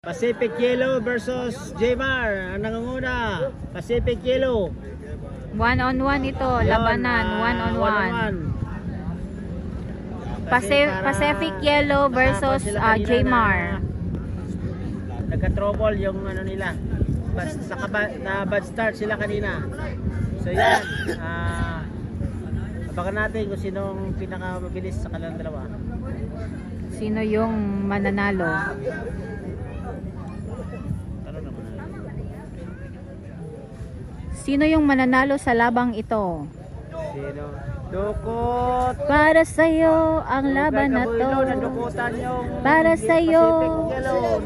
Pacific Yellow versus Jmar. Ang nangunguna, Pacific Yellow. 1-on-1 ito, labanan, 1-on-1. Pacific Yellow versus Jmar. Nagka-trouble yung ano nila. Na bad start sila kanina. So yan, abangan natin kung sinong pinakamabilis sa kanilang dalawa. Sino yung mananalo? Sino yung mananalo sa labang ito? Sino? Dukot! Para sa'yo ang laban na to. Para sa'yo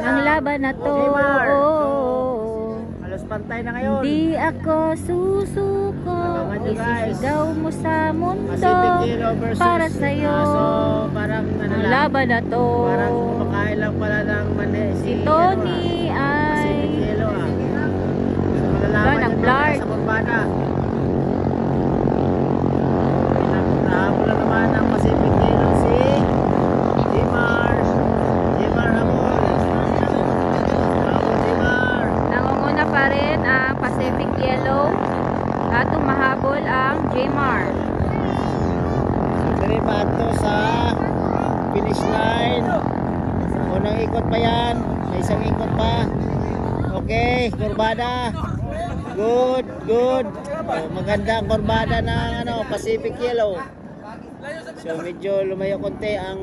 ang laban na to. Halos pantay na ngayon. Di ako susuko. Isisigaw mo sa mundo. Para sa'yo ang laban na to. Parang kumakain lang pala ng mani. Si Tony ay nag-blart. Sa kurbada. Pinagtahapon na naman ang Pacific Yellow si Jmar. Jmar Hamon. Jmar. Nangunguna pa rin ang Pacific Yellow at tumahabol ang Jmar. Dari pato sa finish line. Unang ikot pa yan. May isang ikot pa. Okay, kurbada. Good, good. Maganda ang kurbada ng Pacific Yellow. So medyo lumayo konti ang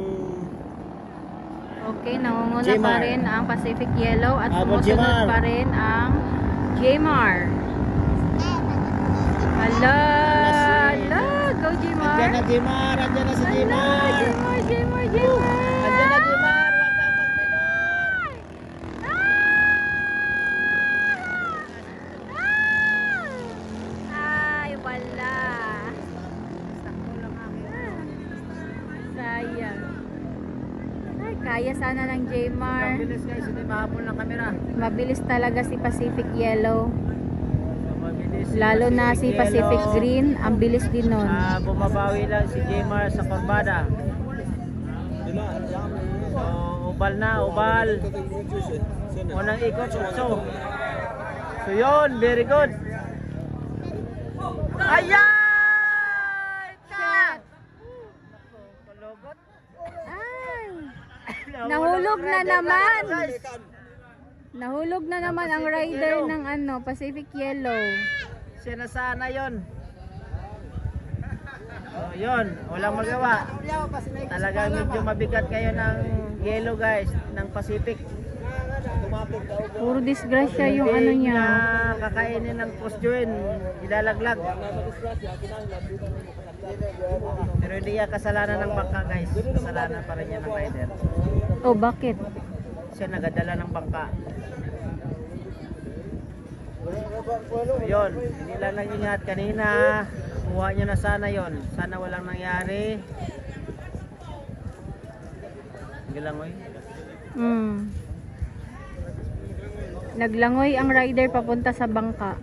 Okay, nangunguna Jmar. pa rin ang Pacific Yellow at Habol sumusunod Jmar. pa rin ang Jmar. Hala, hala, go Jmar. Andiyan na Jmar, andiyan na si Jmar. Jmar, Jmar, Jmar. Andiyan na Jmar, wag kang magpilot. Ay, wala. Sayang. Ay, kaya sana ng Jmar. Ang bilis guys, hindi mahapon ng kamera. Mabilis talaga si Pacific Yellow. So, mabilis Lalo na si Pacific Yellow. Green, ang bilis din nun. Bumabawi lang si Jmar sa kurbada. So, ubal na, ubal. Unang ikot, so yun, very good. Ayan! Shot! Kalogot. Ay! Nahulog na naman! Nahulog na naman ang rider ng Pacific Yellow. Siya na sana yun. So, yun, walang magawa. Talagang medyo mabigat kayo ng yellow guys, ng Pacific. Puro disgrasya yung ano niya. Na kakainin ng post-join, ilalaglag. Pero hindi yan kasalanan ng bangka guys. Kasalanan pa rin yan ng rider. Oh, bakit? Siya nagadala ng bangka. So, yun, hindi lang nag-ingat kanina. Kuha nyo na sana yon. Sana walang nangyari. Galangoy. Naglangoy ang rider papunta sa bangka.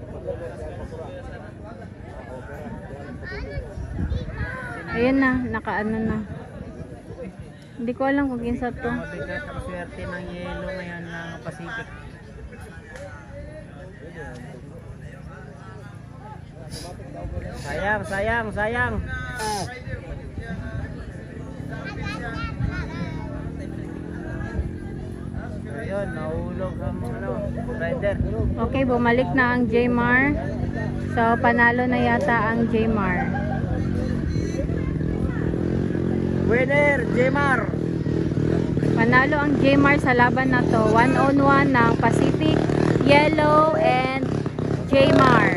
Ayun na, nakaano na. Hindi ko alam kung kinsa to. Mabigat ang swerte ng yelo ngayon ng Pacific. Sayang, sayang, sayang. Ayun, nahulog ang rider. Okay, bumalik na ang Jmar. So, panalo na yata ang Jmar. Winner, Jmar. Panalo ang Jmar sa laban na to. 1-on-1 ng Pacific Yellow and Jmar.